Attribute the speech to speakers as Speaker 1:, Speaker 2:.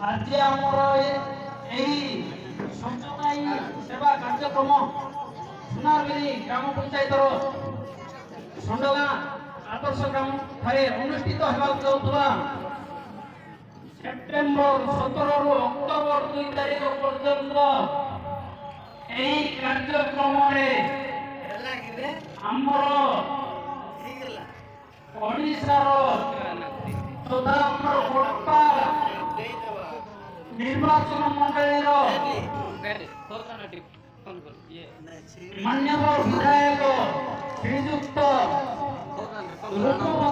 Speaker 1: ଆଜି ଆମର ଏହି ସଞ୍ଚନାଇ ସେବା କାର୍ଯ୍ୟକ୍ରମ ସୁନାରଗିରି ଗ୍ରାମ ପଞ୍ଚାୟତର ଷଣ୍ଢଗାଁ ଆଦର୍ଶ ଗ୍ରାମ ଠାରେ ଅନୁଷ୍ଠିତ ହେବାକୁ ଯାଉଥିବା ସେପ୍ଟେମ୍ବର 17ରୁ ଅକ୍ଟୋବର 2 ତାରିଖ ପର୍ଯ୍ୟନ୍ତ ଏହି କାର୍ଯ୍ୟକ୍ରମରେ ଆମର ଓଡ଼ିଶାର ତଥା ଆମର ଖୋର୍ଦ୍ଧା ନିର୍ବାଚନ ମଣ୍ଡଳୀର ମାନ୍ୟବର ବିଧାୟକ ଶ୍ରୀଯୁକ୍ତ ରୂପ